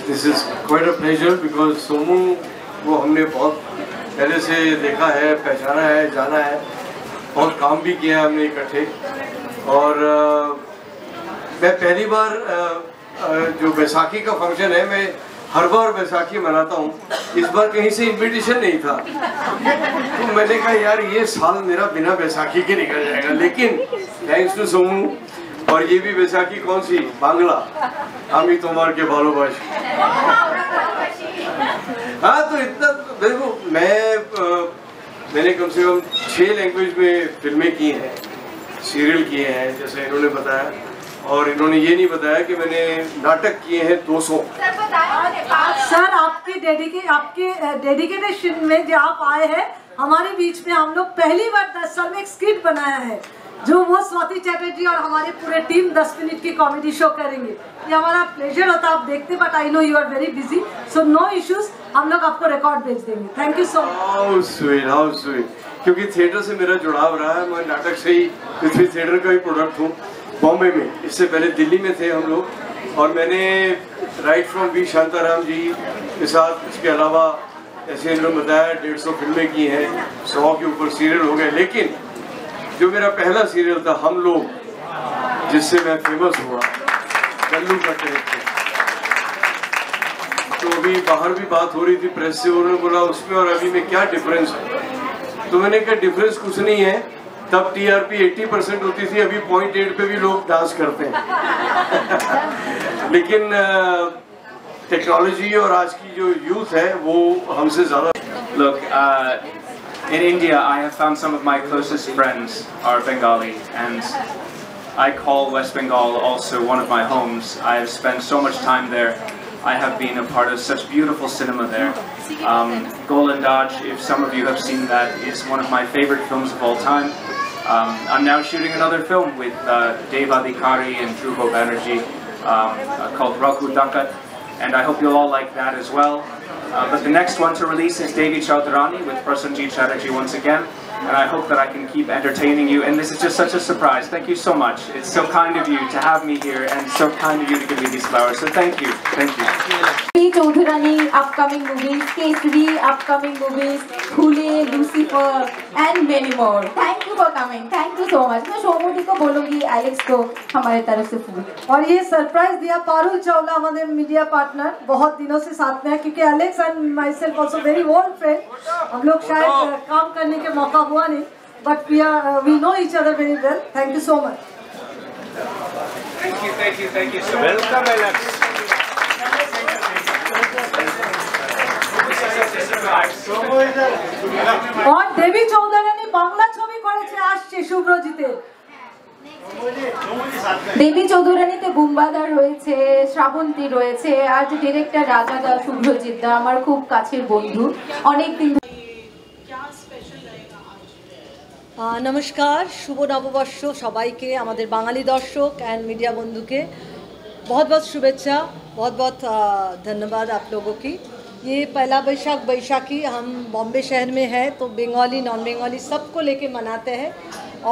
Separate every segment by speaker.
Speaker 1: This is quite a pleasure because Somu को हमने बहुत पहले से देखा है, पहचाना है, जाना है, बहुत काम भी किया है हमने इकट्ठे। और मैं पहली बार जो बैसाखी का फंक्शन है, मैं हर बार बैसाखी मनाता हूँ, इस बार कहीं से इनविटेशन नहीं था, तो मैंने कहा यार ये साल मेरा बिना बैसाखी के निकल जाएगा। लेकिन थैंक्स टू सोमू, और ये भी बैसाखी कौन सी, बांग्ला, हम ही तुम्हार के भालोबाशी। हाँ, तो इतना देखो, मैंने कम से कम 6 लैंग्वेज में फिल्में की हैं, सीरियल किए हैं, जैसे इन्होंने बताया, और इन्होंने ये नहीं बताया कि मैंने नाटक किए हैं 200।
Speaker 2: सर, आपके डेडिकेशन में जो आप आए हैं हमारे बीच में, हम लोग पहली बार 10 साल में एक स्किट बनाया है, जो वो स्वाति चैटर्जी और हमारे पूरे टीम 10 मिनट की कॉमेडी शो करेंगे। ये हमारा प्लेजर होता है, आप देखते, but I know you are very busy, so no issues, हम लोग आपको रिकॉर्ड भेज देंगे। Thank you so much.
Speaker 1: How sweet, क्योंकि थिएटर से मेरा जुड़ाव रहा है, मैं नाटक से ही, पृथ्वी थिएटर का ही प्रोडक्ट हूँ बॉम्बे में, इससे पहले दिल्ली में थे हम लोग, और मैंने राइट फ्रॉम बी शांताराम जी के साथ, इसके अलावा ऐसे इन्होंने बताया 150 फिल्में की हैं, 100 के ऊपर सीरियल हो गए। लेकिन जो मेरा पहला सीरियल था हम लोग, जिससे मैं फेमस हुआ, गल्लू का कैरेक्टर, तो अभी बाहर भी बात हो रही थी प्रेस से, उन्होंने बोला उसमें और अभी में क्या डिफरेंस है, तो मैंने कहा डिफरेंस कुछ नहीं है, तब टीआरपी 80% होती थी, अभी 0.8 पे भी लोग डांस करते हैं। लेकिन टेक्नोलॉजी और आज की जो यूथ है वो हमसे ज़्यादा।
Speaker 3: Look, in India, I have found some of my closest friends are Bengali, and I call West Bengal also one of my homes. I have spent so much time there. I have been a part of such beautiful cinema there. Golandaj, if some of you have seen that, is one of my favorite films of all time. I'm now shooting another film with Dave Adhikari and Dhruvo Banerjee called Raku Dankat, and I hope you'll all like that as well. But the next one to release is Devi Chaudharani with Prasanjit Chatterjee once again, and I hope that I can keep entertaining you, and this is just such a surprise. Thank you so much. It's so kind of you to have me here, and so kind of you to give me these flowers, so thank you. Thank you.
Speaker 4: Devi Chaudharani, upcoming movies, Kesari, upcoming movies, Khule, Lucifer, and many more. Thank you for coming. Thank you so much. मैं शोमोटी को बोलूँगी, Alex को हमारे तरफ से फूल।
Speaker 2: और ये surprise दिया पारुल चावला, हमारे मीडिया पार्टनर, बहुत दिनों से साथ में है, क्योंकि Alex and myself also very old friend, हम लोग शायद काम करने के मौका हुआ नहीं, but we know each other very well. Thank you so much.
Speaker 3: Thank you so much.
Speaker 1: Welcome Alex.
Speaker 2: और দেবী চৌধুরানী বাংলা ছবি করেছে, আসছে শুভ্রজিতে।
Speaker 4: দেবী চৌধুরানীতে বুম্বাদার রয়েছে, শ্রাবন্তী রয়েছে, আর যে ডিরেক্টর রাজা দা, শুভ্রজিৎ দা আমার খুব কাছের বন্ধু, অনেক দিন।
Speaker 2: नमस्कार, शुभ नववर्ष सबाइके, आमादेर बांगाली दर्शक एंड मीडिया बंधु के बहुत बहुत शुभेच्छा, बहुत बहुत धन्यवाद आप लोगों की। ये पहला बैसाखी हम बॉम्बे शहर में है, तो बंगाली नॉन बंगाली सबको लेके मनाते हैं,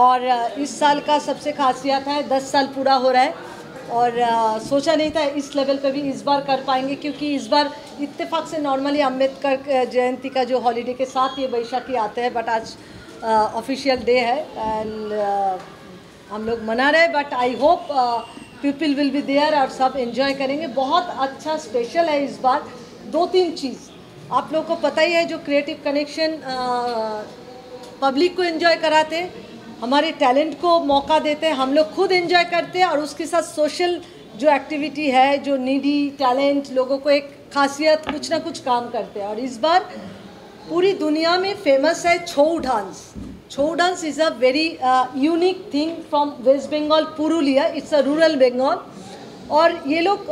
Speaker 2: और इस साल का सबसे खासियत है 10 साल पूरा हो रहा है, और सोचा नहीं था इस लेवल पे भी इस बार कर पाएंगे, क्योंकि इस बार इत्तेफाक से नॉर्मली अम्बेडकर जयंती का जो हॉलीडे के साथ ये बैसाखी आते हैं, बट आज ऑफिशियल डे है एंड हम लोग मना रहे हैं, but I hope people will be there और सब एंजॉय करेंगे। बहुत अच्छा स्पेशल है इस बार, 2-3 चीज़। आप लोगों को पता ही है जो क्रिएटिव कनेक्शन पब्लिक को एंजॉय कराते हैं, हमारे टैलेंट को मौका देते हैं, हम लोग खुद एंजॉय करते हैं और उसके साथ सोशल जो एक्टिविटी है, जो नीडी टैलेंट लोगों को एक खासियत कुछ ना कुछ काम करते हैं। और इस बार पूरी दुनिया में फेमस है Chhau dance. Chhau dance is a very unique thing from West Bengal, Purulia, it's a rural Bengal. और ये लोग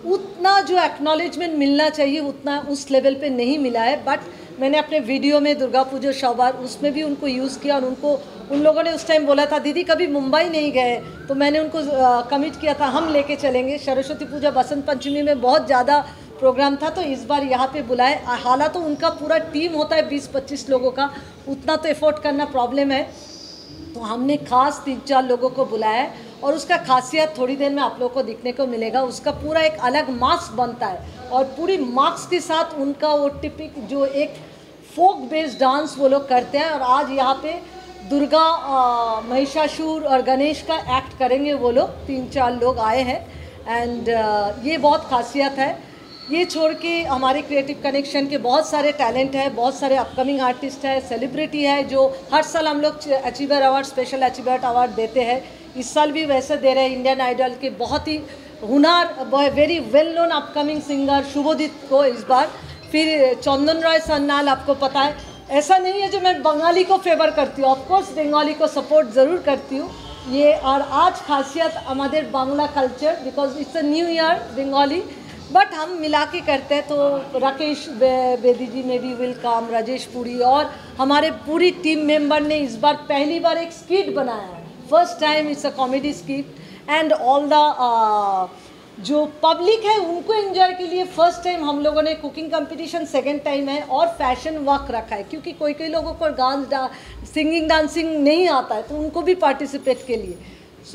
Speaker 2: उतना जो एक्नॉलेजमेंट मिलना चाहिए उतना उस लेवल पे नहीं मिला है। बट मैंने अपने वीडियो में दुर्गा पूजा शौबार उसमें भी उनको यूज़ किया और उन लोगों ने उस टाइम बोला था दीदी कभी मुंबई नहीं गए, तो मैंने उनको कमिट किया था हम लेके चलेंगे। सरस्वती पूजा बसंत पंचमी में बहुत ज़्यादा प्रोग्राम था, तो इस बार यहाँ पे बुलाए। हालांकि तो उनका पूरा टीम होता है 20-25 लोगों का, उतना तो एफोर्ड करना प्रॉब्लम है, तो हमने खास 3-4 लोगों को बुलाया है। और उसका खासियत थोड़ी देर में आप लोगों को दिखने को मिलेगा। उसका पूरा एक अलग मास्क बनता है और पूरी मास्क के साथ उनका वो टिपिक जो एक फोक बेस्ड डांस वो लोग करते हैं। और आज यहाँ पे दुर्गा, महिषासुर और गणेश का एक्ट करेंगे वो लोग, 3-4 लोग आए हैं। एंड ये बहुत खासियत है। ये छोड़ के हमारे क्रिएटिव कनेक्शन के बहुत सारे टैलेंट है, बहुत सारे अपकमिंग आर्टिस्ट है, सेलिब्रिटी है जो हर साल हम लोग achiever award, special achiever award देते हैं। इस साल भी वैसे दे रहे हैं। इंडियन आइडल के बहुत ही हुनर, very well known upcoming singer Shubhodit को इस बार, फिर चंदन रॉय सन्नाल, आपको पता है। ऐसा नहीं है जो मैं बंगाली को फेवर करती हूँ, ऑफकोर्स बंगाली को सपोर्ट ज़रूर करती हूँ ये। और आज खासियत हमारे Bangla culture, because it's a new year Bengali, but हम मिला के करते हैं। तो राकेश बेदी जी में भी विल कम, राजेश पुरी और हमारे पूरी टीम मेंबर ने इस बार पहली बार एक स्किट बनाया है, first time it's a comedy skit. And all the जो पब्लिक है उनको एंजॉय के लिए फर्स्ट टाइम हम लोगों ने कुकिंग कंपटीशन, सेकंड टाइम है, और फैशन वॉक रखा है, क्योंकि कोई लोगों को सिंगिंग डांसिंग नहीं आता है, तो उनको भी पार्टिसिपेट के लिए।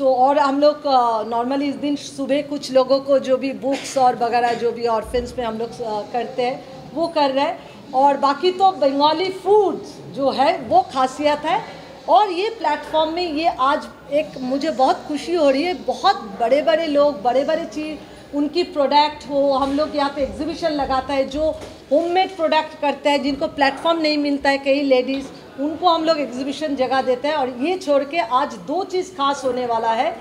Speaker 2: और हम लोग नॉर्मली इस दिन सुबह कुछ लोगों को जो भी बुक्स और वगैरह जो भी ऑर्फेंस में हम लोग करते हैं वो कर रहे हैं। और बाकी तो बंगाली फूड्स जो है वो खासियत है। और ये प्लेटफॉर्म में ये आज एक मुझे बहुत खुशी हो रही है, बहुत बड़े बड़े लोग, बड़े बड़े चीज़ उनकी प्रोडक्ट हो, हम लोग यहाँ पे एग्जीबिशन लगाता है जो होममेड प्रोडक्ट करते हैं, जिनको प्लेटफॉर्म नहीं मिलता है, कई लेडीज़, उनको हम लोग एग्जीबिशन जगह देते हैं। और ये छोड़ के आज 2 चीज़ खास होने वाला है,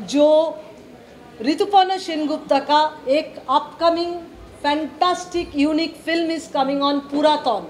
Speaker 2: जो ऋतुपर्णा सेनगुप्ता का एक upcoming fantastic unique film is coming on पुरातन।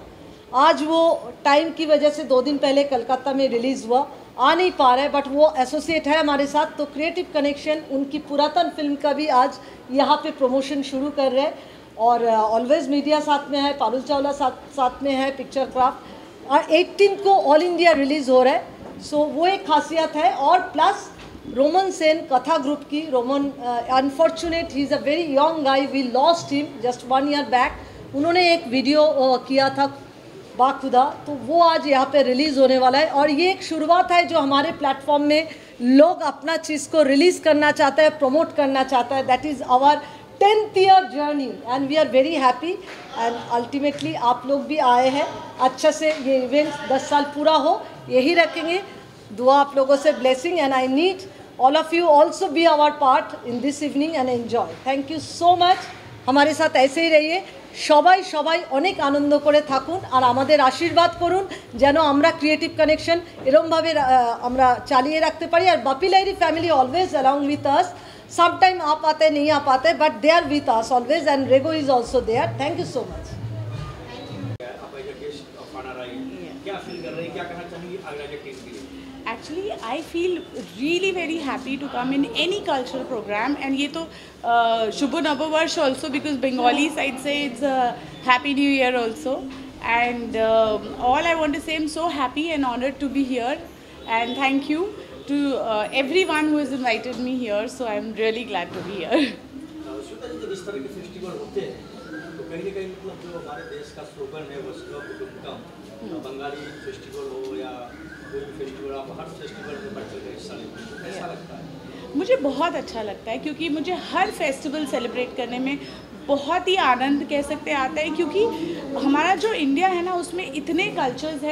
Speaker 2: आज वो टाइम की वजह से 2 दिन पहले कलकत्ता में रिलीज़ हुआ, आ नहीं पा रहा है, बट वो एसोसिएट है हमारे साथ, तो क्रिएटिव कनेक्शन उनकी पुरातन फिल्म का भी आज यहाँ पे प्रमोशन शुरू कर रहे हैं। और ऑलवेज मीडिया साथ में है, पारुल चावला साथ में है, पिक्चर क्राफ्ट, और 18 को ऑल इंडिया रिलीज़ हो रहा है। सो वो एक खासियत है। और प्लस रोमन सेन कथा ग्रुप की, Roman unfortunate, he is a very young guy, we lost him just 1 year back. उन्होंने एक वीडियो किया था बाखुदा, तो वो आज यहाँ पे रिलीज़ होने वाला है। और ये एक शुरुआत है जो हमारे प्लेटफॉर्म में लोग अपना चीज़ को रिलीज़ करना चाहता है, प्रमोट करना चाहता है। That is our 10th year journey and we are very happy. And ultimately आप लोग भी आए हैं, अच्छा से ये इवेंट 10 साल पूरा हो, यही रखेंगे। दुआ आप लोगों से blessing, and I need all of you also be our part in this evening and enjoy. Thank you so much. हमारे साथ ऐसे ही रहिए, সবাই সবাই অনেক আনন্দ করে থাকুন আর আমাদের আশীর্বাদ করুন যেন আমরা ক্রিয়েটিভ কানেকশন এরমভাবে আমরা চালিয়ে রাখতে পারি। আর Bapi Lahiri family always along with us, sometime आ पाते नहीं आ पाते, but they are with us always, and Rego is also there. Thank you so much.
Speaker 5: Actually, I feel really very happy to come in any cultural program, and ये तो Shubho Navavarsh also, because Bengali side say it's a Happy New Year also, and all I want to say, I'm so happy and honored to be here, and thank you to everyone who has invited me here, so I'm really glad to be here.
Speaker 6: Shweta जी, जब इस तरह के festival होते हैं तो कहीं ना कहीं मतलब जो हमारे देश का स्लोगन है वसुधैव कुटुंबकम, बंगाली फेस्टिवल हो या कोई भी फेस्टिवल, आप हर फेस्टिवल में बढ़ चढ़कर हिस्सा लेते हैं, कैसा लगता है?
Speaker 5: मुझे बहुत अच्छा लगता है, क्योंकि मुझे हर फेस्टिवल सेलिब्रेट करने में बहुत ही आनंद कह सकते आता है, क्योंकि हमारा जो इंडिया है ना उसमें इतने कल्चर्स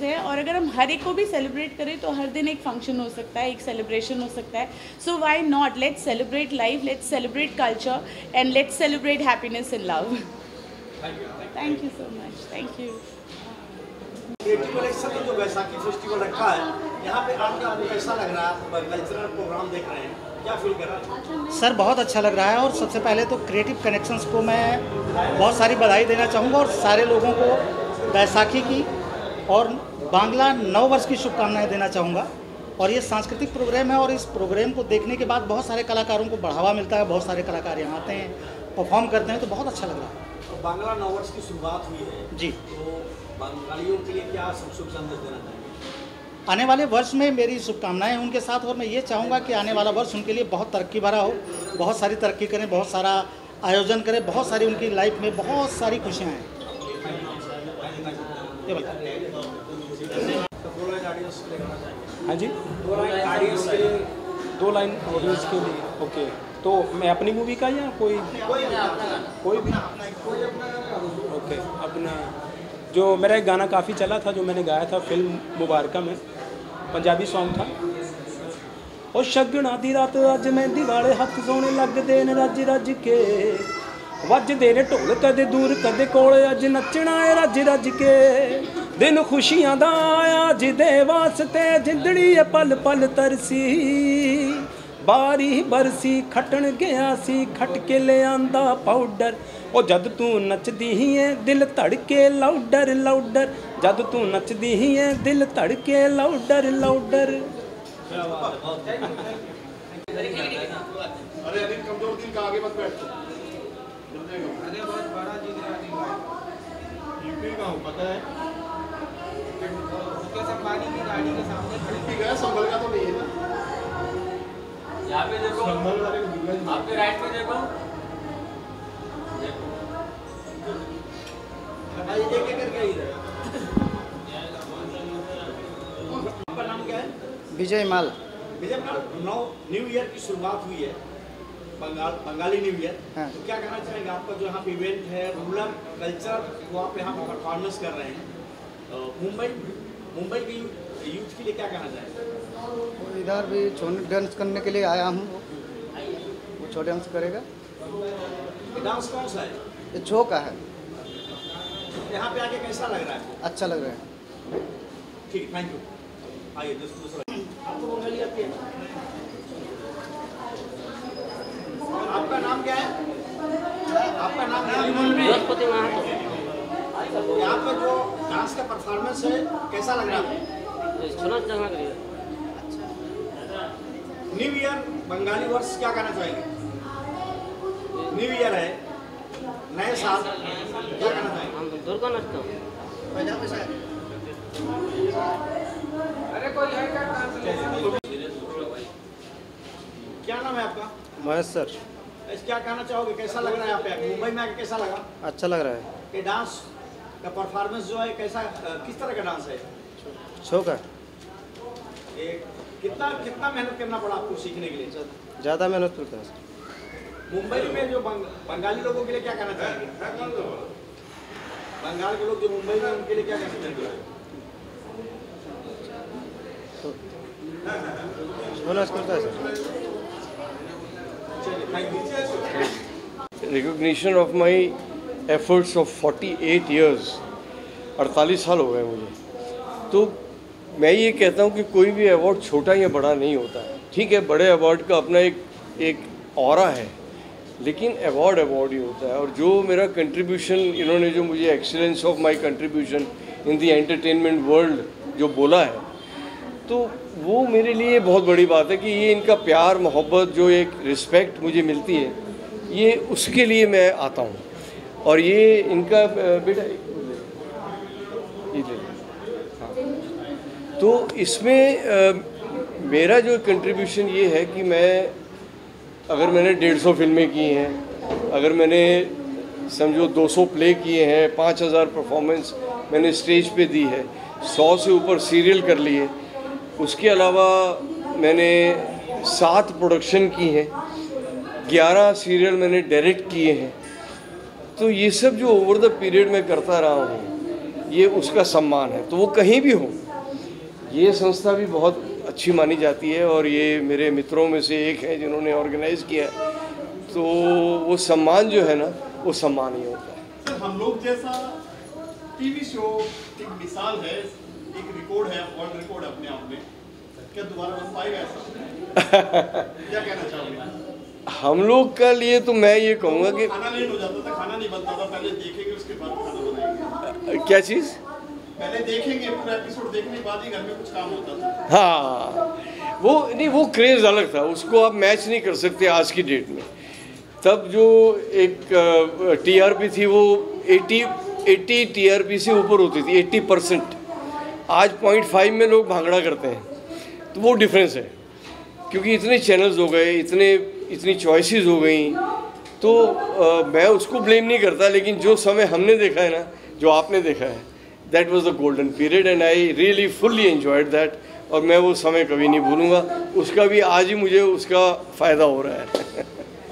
Speaker 5: हैं, और अगर हम हर एक को भी सेलिब्रेट करें तो हर दिन एक फंक्शन हो सकता है, एक सेलिब्रेशन हो सकता है। So why not, let's celebrate life, let's celebrate culture, and let's celebrate happiness in love. Thank you so much. Thank you.
Speaker 6: Creative election में जो बैसाखी फेस्टिवल रखा है, यहाँ पे आके आपको कैसा लग रहा है? कल्चरल प्रोग्राम देख रहे हैं, क्या फील कर रहे हैं?
Speaker 7: सर बहुत अच्छा लग रहा है और सबसे पहले तो क्रिएटिव कनेक्शंस को मैं बहुत सारी बधाई देना चाहूँगा और सारे लोगों को बैसाखी की और बांग्ला नव वर्ष की शुभकामनाएं देना चाहूँगा। और ये सांस्कृतिक प्रोग्राम है और इस प्रोग्राम को देखने के बाद बहुत सारे कलाकारों को बढ़ावा मिलता है, बहुत सारे कलाकार यहाँ आते हैं, परफॉर्म करते हैं, तो बहुत अच्छा लग रहा है।
Speaker 6: तो बांग्ला नव वर्ष की शुरुआत हुई है
Speaker 7: जी,
Speaker 6: तो बंगालियों के लिए क्या शुभ संदेश देना चाहिए?
Speaker 7: आने वाले वर्ष में मेरी शुभकामनाएं उनके साथ और मैं ये चाहूँगा कि आने वाला वर्ष उनके लिए बहुत तरक्की भरा हो, बहुत सारी तरक्की करें, बहुत सारा आयोजन करें, बहुत सारी उनकी लाइफ में बहुत सारी खुशियाँ हैं।
Speaker 8: हाँ जी, 2 लाइन ऑडियंस के लिए। ओके, तो मैं अपनी मूवी का या कोई भी? ओके, अपना जो मेरा एक गाना काफ़ी चला था जो मैंने गाया था फिल्म मुबारका में, पंजाबी सॉन्ग था। और शगना दी रात अज मेहंदी वाले हथ सोने लगदे ने रज रज के, वजदे ने ढोल कदे दूर कदे कोल, अज नचना है रज रज के, दिन खुशियां दा आया जिदे वास्ते, जिंदड़ी पल पल तरसी, बारी बरसी खटन गया सी, खट के ले आंदा पाउडर, ओ जद तू नचदी है दिल धड़के लाउडर लाउडर, जद तू नचदी है दिल धड़के लाउडर लाउडर।
Speaker 9: अरे अभी कमजोर दिल का आगे मत बैठो। अरे बहुत बड़ा यूपी का हूँ पता है, अंबानी की गाड़ी के सामने खड़ी गया, संभल का तो नहीं है ना। यहाँ पे देखो, संभल वाले को आपके राइट में देखो,
Speaker 6: एक एक करके इधर। आपका नाम क्या है?
Speaker 7: विजय माल।
Speaker 6: विजय माल, न्यू ईयर की शुरुआत हुई है, बंगाली न्यू ईयर।
Speaker 7: हाँ।
Speaker 6: तो क्या कहना चाहेंगे? आपका जो यहाँ पे इवेंट है रूरल कल्चर वो आप यहाँ पर परफॉर्मेंस कर रहे हैं, मुंबई की यूथ के लिए क्या कहना चाहेंगे?
Speaker 7: इधर भी छोटे डांस करने के लिए आया हूँ, वो छोटे डांस करेगा।
Speaker 6: डांस कौन सा है?
Speaker 7: ये छो का है।
Speaker 6: यहाँ पे आके कैसा लग रहा है?
Speaker 7: अच्छा लग रहा है।
Speaker 6: ठीक, थैंक यू। आइए दूसरा आपको बंगाली आती है? आपका नाम क्या है? आपका नाम क्या है? यहाँ पे जो डांस का परफॉर्मेंस है कैसा लग रहा है? न्यू ईयर बंगाली वर्ष क्या कहना चाहेंगे? न्यू ईयर है, नए साल, क्या कहना चाहेंगे? क्या नाम है आपका?
Speaker 7: महेश सर।
Speaker 6: क्या कहना चाहोगे? कैसा लग रहा है यहाँ पे? मुंबई में आके कैसा लगा?
Speaker 7: अच्छा लग रहा है।
Speaker 6: ये डांस का परफॉर्मेंस जो है कैसा, किस तरह का डांस है?
Speaker 7: छो का।
Speaker 6: ये कितना मेहनत करना पड़ा आपको सीखने के लिए?
Speaker 7: ज़्यादा मेहनत करता है।
Speaker 6: मुंबई में जो बंगाली लोगों के लिए क्या कहना चाहेंगे? बंगाल के लोग जो मुंबई में उनके लिए क्या कहना चाहेंगे?
Speaker 7: करता है sir.
Speaker 1: Recognition of my efforts of 48 years, 48 साल हो गए मुझे। तो मैं ये कहता हूँ कि कोई भी अवार्ड छोटा या बड़ा नहीं होता है। ठीक है, बड़े अवार्ड का अपना एक ऑरा है, लेकिन अवार्ड ही होता है। और जो मेरा कंट्रीब्यूशन इन्होंने जो मुझे excellence of my contribution in the entertainment world जो बोला है, तो वो मेरे लिए बहुत बड़ी बात है कि ये इनका प्यार मोहब्बत जो एक रिस्पेक्ट मुझे मिलती है, ये उसके लिए मैं आता हूँ। और ये इनका बेटा हाँ, तो इसमें मेरा जो कंट्रीब्यूशन ये है कि अगर मैंने 150 फिल्में की हैं, अगर मैंने समझो 200 प्ले किए हैं, 5000 परफॉर्मेंस मैंने स्टेज पे दी है, 100 से ऊपर सीरियल कर लिए, उसके अलावा मैंने 7 प्रोडक्शन की हैं, 11 सीरियल मैंने डायरेक्ट किए हैं। तो ये सब जो ओवर द पीरियड में करता रहा हूँ, ये उसका सम्मान है। तो वो कहीं भी हो, ये संस्था भी बहुत अच्छी मानी जाती है और ये मेरे मित्रों में से एक है जिन्होंने ऑर्गेनाइज़ किया। तो वो सम्मान जो है ना, वो सम्मान ही होता है।
Speaker 9: हम लोग जैसा टीवी शो एक मिसाल है, एक रिकॉर्ड है, वर्ल्ड रिकॉर्ड अपने आप में, क्या दोबारा बन पाएगा ऐसा? क्या कहना चाहोगे?
Speaker 1: हम लोग का लिए तो मैं ये कहूँगा कि
Speaker 9: खाना लेट हो जाता था, खाना नहीं बनता था, पहले देखेंगे उसके बाद खाना बनाएंगे।
Speaker 1: क्या चीज़?
Speaker 9: पहले देखेंगे, पूरा एपिसोड देखने के बाद ही घर में कुछ काम होता था।
Speaker 1: हाँ, वो नहीं, वो क्रेज़ अलग था, उसको आप मैच नहीं कर सकते आज की डेट में। तब जो एक टीआरपी थी वो 80 टीआरपी से ऊपर होती थी, 80%। आज 0.5 में लोग भांगड़ा करते हैं, तो वो डिफरेंस है। क्योंकि इतने चैनल्स हो गए, इतनी चॉइसेस हो गई, तो मैं उसको ब्लेम नहीं करता, लेकिन जो समय हमने देखा है ना, जो आपने देखा है, that was the golden period and I really fully enjoyed that. और मैं वो समय कभी नहीं भूलूंगा, उसका भी आज ही मुझे उसका फ़ायदा हो रहा है।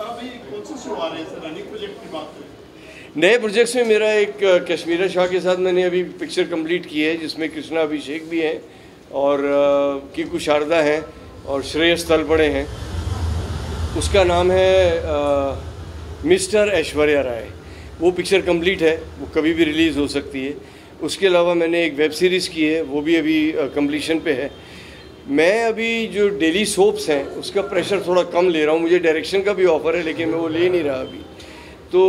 Speaker 9: अभी कौन से शो आ रहे हैं सर? रनिंग प्रोजेक्ट की बात करें,
Speaker 1: नए प्रोजेक्ट्स में मेरा एक कश्मीरा शाह के साथ मैंने अभी पिक्चर कंप्लीट की है, जिसमें कृष्णा अभिषेक भी हैं और कीकू शारदा हैं और श्रेयस तलपड़े हैं। उसका नाम है मिस्टर ऐश्वर्या राय। वो पिक्चर कंप्लीट है, वो कभी भी रिलीज़ हो सकती है। उसके अलावा मैंने एक वेब सीरीज़ की है, वो भी अभी कंप्लीशन पे है। मैं अभी जो डेली सोप्स हैं उसका प्रेशर थोड़ा कम ले रहा हूँ, मुझे डायरेक्शन का भी ऑफ़र है, लेकिन मैं वो ले नहीं रहा अभी। तो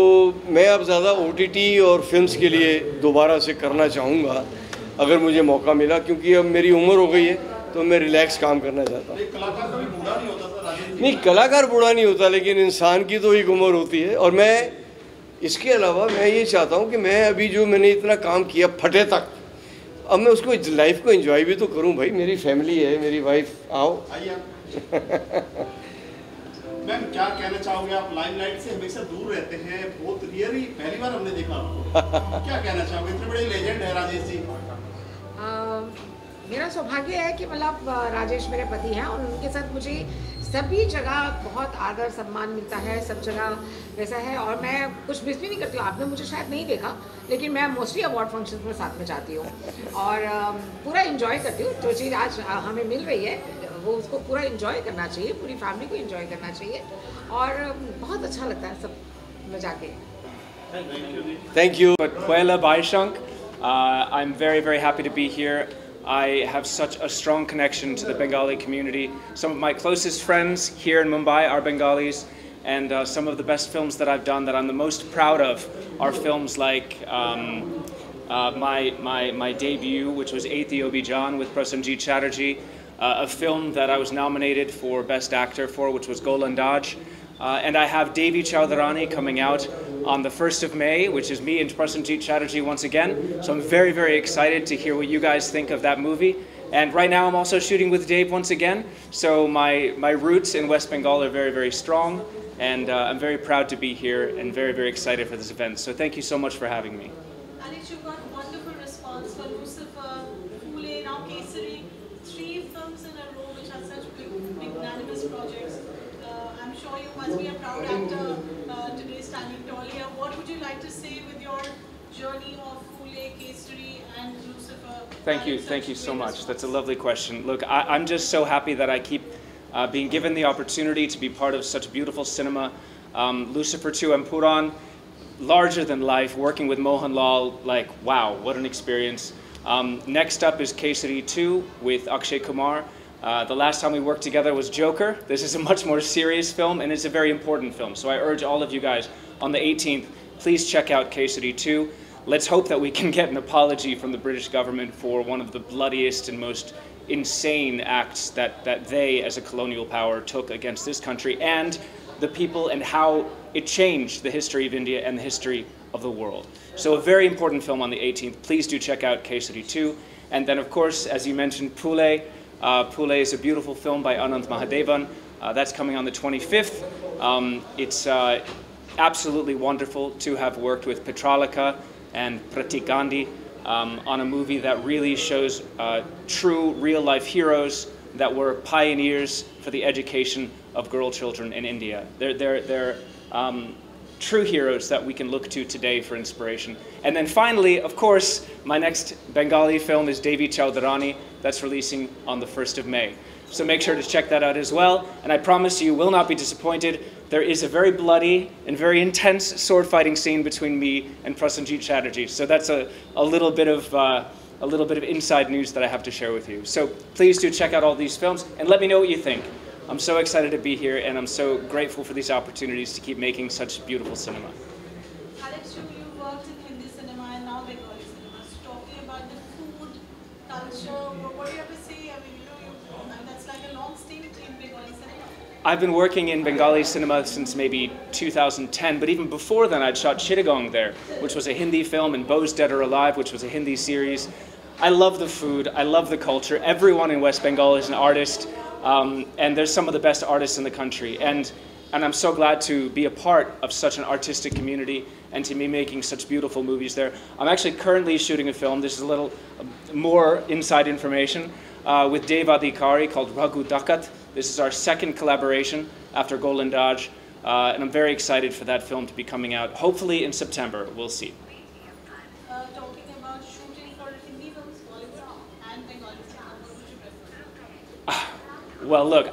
Speaker 1: मैं अब ज़्यादा OTT और फिल्म्स के लिए दोबारा से करना चाहूँगा अगर मुझे मौका मिला, क्योंकि अब मेरी उम्र हो गई है, तो मैं रिलैक्स काम करना चाहता हूँ।
Speaker 9: कलाकार कभी बूढ़ा नहीं होता था राजेश जी?
Speaker 1: नहीं, कलाकार बूढ़ा नहीं होता, लेकिन इंसान की तो एक उम्र होती है। और मैं इसके अलावा मैं ये चाहता हूँ कि मैं अभी जो मैंने इतना काम किया फटे तक, अब मैं उसको लाइफ को एंजॉय भी तो करूँ भाई। मेरी फैमिली है, मेरी वाइफ। आओ
Speaker 9: आइए। मैम क्या कहना चाहोगे? आप लाइमलाइट से हमेशा दूर रहते हैं, बहुत रियली पहली बार हमने देखा आपको। क्या कहना चाहोगे? इतने बड़े लेजेंड है राजेश जी।
Speaker 10: मेरा सौभाग्य है कि मतलब राजेश मेरे पति हैं और उनके साथ मुझे सभी जगह बहुत आदर सम्मान मिलता है, सब जगह वैसा है। और मैं कुछ मिस भी नहीं करती हूँ। आपने मुझे शायद नहीं देखा, लेकिन मैं मोस्टली अवार्ड फंक्शन में साथ में जाती हूँ और पूरा इंजॉय करती हूँ। जो चीज़ आज हमें मिल रही है वो उसको पूरा इंजॉय करना चाहिए, पूरी फैमिली को इंजॉय करना चाहिए और बहुत अच्छा लगता है सब में जाके।
Speaker 1: Thank you.
Speaker 3: Puela Baishang, I'm very, very happy to be here. I have such a strong connection to the Bengali community. Some of my closest friends here in Mumbai are Bengalis, and some of the best films that I've done that I'm the most proud of are films like my debut, which was Ethiopi John with Prasenjit Chatterjee, a film that I was nominated for Best Actor for, which was Golandaj. And I have Devi Chowdharani coming out on the 1st of May, which is me and Prasenjit Chatterjee once again. So I'm very, very excited to hear what you guys think of that movie. And right now I'm also shooting with Dave once again. So my roots in West Bengal are very, very strong. And I'm very proud to be here and very, very excited for this event. So thank you so much for having me.
Speaker 11: Alex, you got wonderful response for Lucifer, Phule, now Kesari. 3 films in a row which are such big, magnanimous projects. I'm sure you must be a proud actor today standing tall here. What would you like to say with your journey of Phule, Kesari and Lucifer?
Speaker 3: Thank you so much. That's a lovely question. Look, I'm just so happy that I keep being given the opportunity to be part of such beautiful cinema. Lucifer 2 and Puran, larger than life, working with Mohanlal, like wow, what an experience. Next up is Kesari 2 with Akshay Kumar. The last time we worked together was Joker. This is a much more serious film, and it's a very important film. So I urge all of you guys, on the 18th, please check out Kesari 2. Let's hope that we can get an apology from the British government for one of the bloodiest and most insane acts that they, as a colonial power, took against this country and the people, and how it changed the history of India and the history of the world. So a very important film on the 18th. Please do check out Kesari 2. And then, of course, as you mentioned, Phule. Phule is a beautiful film by Anand Mahadevan. That's coming on the 25th. It's absolutely wonderful to have worked with Petralika and Pratik Gandhi on a movie that really shows true real-life heroes that were pioneers for the education of girl children in India. They're true heroes that we can look to today for inspiration. And then finally, of course, my next Bengali film is Devi Chowdharani. That's releasing on the 1st of May. So make sure to check that out as well. And I promise you will not be disappointed. there is a very bloody and very intense sword fighting scene between me and Prasenjit Chatterjee. So that's a little bit of inside news that I have to share with you. So please do check out all these films and let me know what you think. I'm so excited to be here, and I'm so grateful for these opportunities to keep making such beautiful cinema.
Speaker 11: Alex, you worked in Hindi cinema and now Bengali cinema. So talking about the food, culture, what do you have to say? I mean, that's like a long stint in Bengali cinema.
Speaker 3: I've been working in Bengali cinema since maybe 2010, but even before then I'd shot Chittagong there, which was a Hindi film, and Beau's Dead or Alive, which was a Hindi series. I love the food, I love the culture. Everyone in West Bengal is an artist, and there's some of the best artists in the country. And I'm so glad to be a part of such an artistic community and to be making such beautiful movies there. I'm actually currently shooting a film, this is a little more inside information, with Dev Adhikari called Raghu Dakat. This is our second collaboration after Golandaj, and I'm very excited for that film to be coming out, hopefully in September. We'll see.
Speaker 11: Talking about shooting for Hindi films, Bollywood and Bengali cinema, what would you prefer?
Speaker 3: Well, look,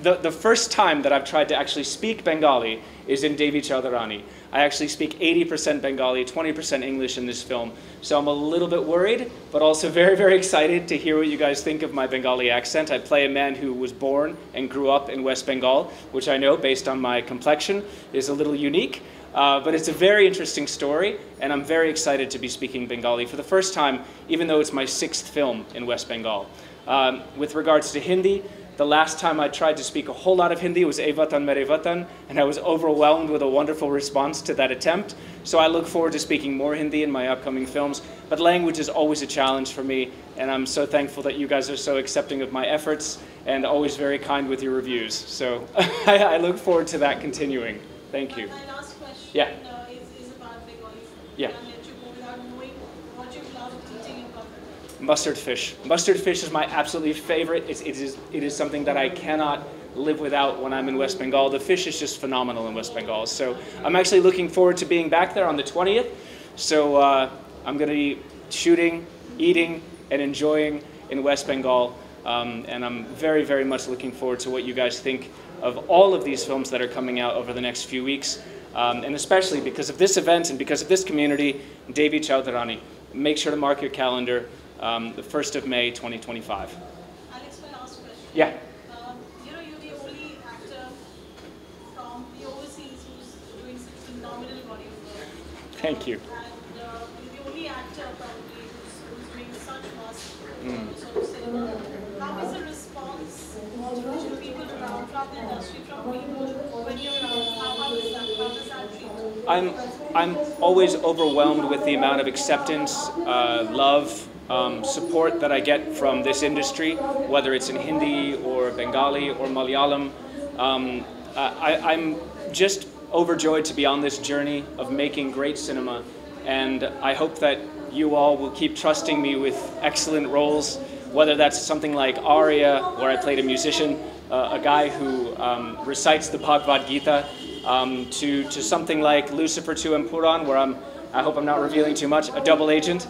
Speaker 3: the first time that I've tried to actually speak Bengali is in Devi Chowdharani. I actually speak 80% Bengali, 20% English in this film. So I'm a little bit worried, but also very, very excited to hear what you guys think of my Bengali accent. I play a man who was born and grew up in West Bengal, which I know, based on my complexion, is a little unique. But it's a very interesting story, and I'm very excited to be speaking Bengali for the first time, even though it's my 6th film in West Bengal. With regards to Hindi, the last time I tried to speak a whole lot of Hindi was Ae Vatan Mere Vatan, and I was overwhelmed with a wonderful response to that attempt. So I look forward to speaking more Hindi in my upcoming films. But language is always a challenge for me, and I'm so thankful that you guys are so accepting of my efforts and always very kind with your reviews. So I look forward to that continuing. Thank you.
Speaker 11: My last question is about Bengali food.
Speaker 3: Yeah.
Speaker 11: I'll let you go without knowing what you love eating in Kolkata.
Speaker 3: Mustard fish. Mustard fish is my absolutely favorite. It is something that I cannot live without when I'm in West Bengal. The fish is just phenomenal in West Bengal. So I'm actually looking forward to being back there on the 20th. So I'm going to be shooting, eating, and enjoying in West Bengal. And I'm very, very much looking forward to what you guys think of all of these films that are coming out over the next few weeks. And especially because of this event and because of this community, Devi Chowdharani. Make sure to mark your calendar. The 1st of May, 2025.
Speaker 11: Alex, my last question.
Speaker 3: Yeah.
Speaker 11: You're the only actor from the overseas who's doing such phenomenal body of work.
Speaker 3: Thank you.
Speaker 11: And you're the only actor probably who's doing such vast sort of cinema. How is the response to people around, from the industry, from people when you're around? How is that? How does that treat you?
Speaker 3: I'm always overwhelmed with the amount of acceptance, love, support that I get from this industry, whether it's in Hindi or Bengali or Malayalam. I'm just overjoyed to be on this journey of making great cinema, and I hope that you all will keep trusting me with excellent roles, whether that's something like Arya, where I played a musician, a guy who recites the Bhagavad Gita, to something like Lucifer 2 and Puran, where I hope I'm not revealing too much, a double agent.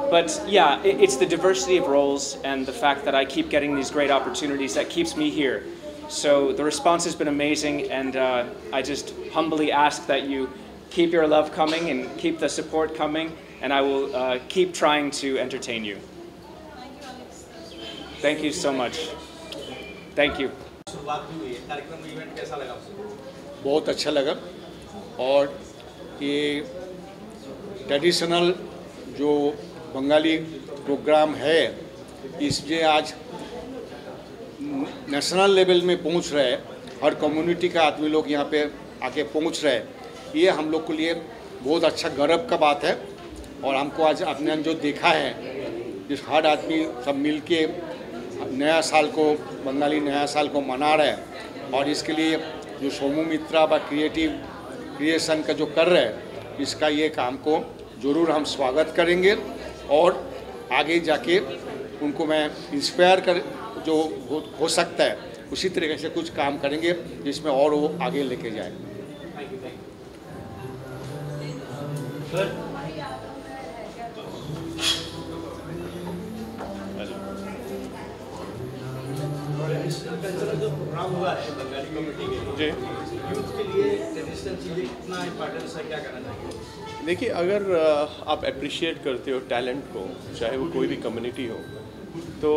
Speaker 3: But yeah, it's the diversity of roles and the fact that I keep getting these great opportunities that keeps me here. So the response has been amazing, and I just humbly ask that you keep your love coming and keep the support coming, and I will keep trying to entertain you.
Speaker 11: Thank you, Alex.
Speaker 3: Thank you so much. Thank you.
Speaker 12: बहुत अच्छा लगा, और ये traditional जो Bengali programme है इसमें आज national level में पहुंच रहे हैं, हर कम्युनिटी का आदमी लोग यहाँ पे आके पहुंच रहे हैं, ये हम लोग के लिए बहुत अच्छा गर्व का बात है। और हमको आज आपने जो देखा है, जिस हर आदमी सब मिल के नया साल को, बंगाली नया साल को मना रहे हैं, और इसके लिए जो सोमू मित्रा व क्रिएशन का जो कर रहे हैं, इसका ये काम को ज़रूर हम स्वागत करेंगे, और आगे जाके उनको मैं इंस्पायर कर जो हो सकता है उसी तरीके से कुछ काम करेंगे जिसमें और वो आगे लेके जाए।
Speaker 6: कल्चरल जो प्रोग्राम प्रोग्राम हुआ है बंगाली कम्युनिटी के लिए, यूथ के लिए ट्रेडिशनल चीज़ें कितना इम्पोर्टेंस है, क्या कहना चाहिए?
Speaker 13: देखिए, अगर आप अप्रिशिएट करते हो टैलेंट को, चाहे वो कोई भी कम्युनिटी हो, तो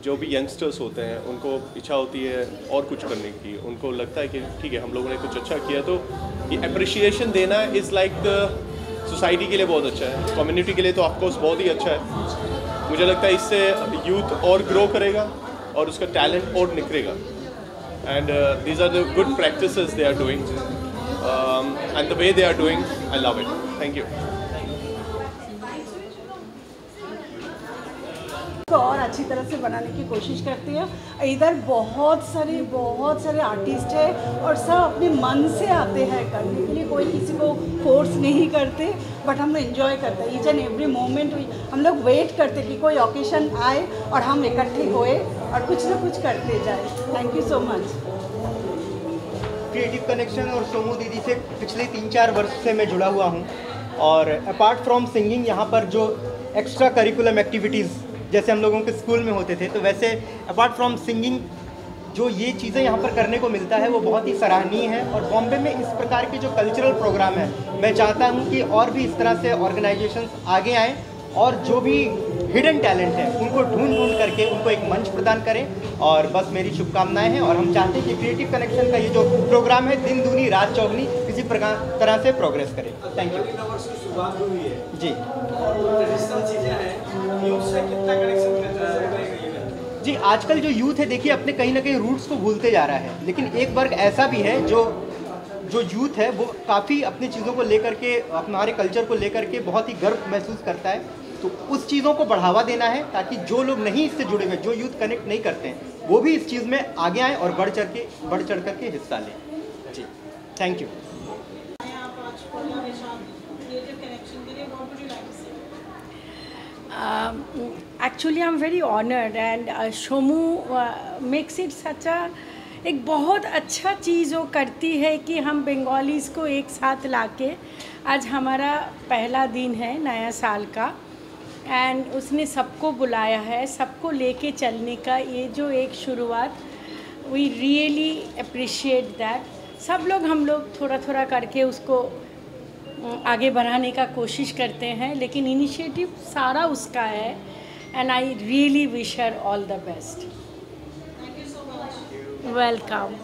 Speaker 13: जो भी यंगस्टर्स होते हैं उनको इच्छा होती है और कुछ करने की। उनको लगता है कि ठीक है, हम लोगों ने कुछ अच्छा किया, तो ये अप्रिशिएशन देना इज़ लाइक सोसाइटी के लिए बहुत अच्छा है, कम्युनिटी के लिए तो ऑफकोर्स बहुत ही अच्छा है। मुझे लगता है इससे यूथ और ग्रो करेगा और उसका टैलेंट और निखरेगा। And these are the good practices they are doing and the way they are doing, I love it. Thank you.
Speaker 14: और अच्छी तरह से बनाने की कोशिश करती है। इधर बहुत सारे आर्टिस्ट हैं और सब अपने मन से आते हैं करने के लिए, कोई किसी को फोर्स नहीं करते, बट हम एंजॉय करते हैं ईच एंड एवरी मोमेंट। हम लोग वेट करते कि कोई ओकेशन आए और हम इकट्ठे होए और कुछ ना कुछ करते जाए। Thank you so much.
Speaker 15: Creative connection और सोमू दीदी से पिछले 3-4 वर्ष से मैं जुड़ा हुआ हूँ, और अपार्ट फ्रॉम सिंगिंग यहाँ पर जो एक्स्ट्रा करिकुलम एक्टिविटीज़ जैसे हम लोगों के स्कूल में होते थे, तो वैसे अपार्ट फ्रॉम सिंगिंग जो ये चीज़ें यहाँ पर करने को मिलता है वो बहुत ही सराहनीय है। और बॉम्बे में इस प्रकार के जो कल्चरल प्रोग्राम है, मैं चाहता हूँ कि और भी इस तरह से ऑर्गेनाइजेशंस आगे आएँ और जो भी हिडन टैलेंट है उनको ढूंढ करके उनको एक मंच प्रदान करें। और बस मेरी शुभकामनाएं हैं, और हम चाहते हैं कि क्रिएटिव कनेक्शन का ये जो प्रोग्राम है दिन दूनी रात चौगनी किसी प्रकार तरह से प्रोग्रेस करें। थैंक यू जी। जी, आजकल जो यूथ है देखिए अपने कहीं ना कहीं रूट्स को भूलते जा रहा है, लेकिन एक वर्ग ऐसा भी है जो यूथ है वो काफ़ी अपनी चीज़ों को लेकर के, हमारे कल्चर को लेकर के बहुत ही गर्व महसूस करता है। तो उस चीज़ों को बढ़ावा देना है ताकि जो लोग नहीं इससे जुड़े हुए, जो यूथ कनेक्ट नहीं करते हैं, वो भी इस चीज़ में आगे आएँ और बढ़ चढ़ करके हिस्सा लें। जी, thank you.
Speaker 14: Actually, I'm very honored, and Shomu makes it such a एक बहुत अच्छा चीज़ वो करती है कि हम बंगालीज़ को एक साथ लाके, आज हमारा पहला दिन है नया साल का, एंड उसने सबको बुलाया है, सबको लेके चलने का ये जो एक शुरुआत, वी रियली अप्रिशिएट दैट। सब लोग हम लोग थोड़ा थोड़ा करके उसको आगे बढ़ाने का कोशिश करते हैं, लेकिन इनिशिएटिव सारा उसका है, and I really wish her all the best. Welcome.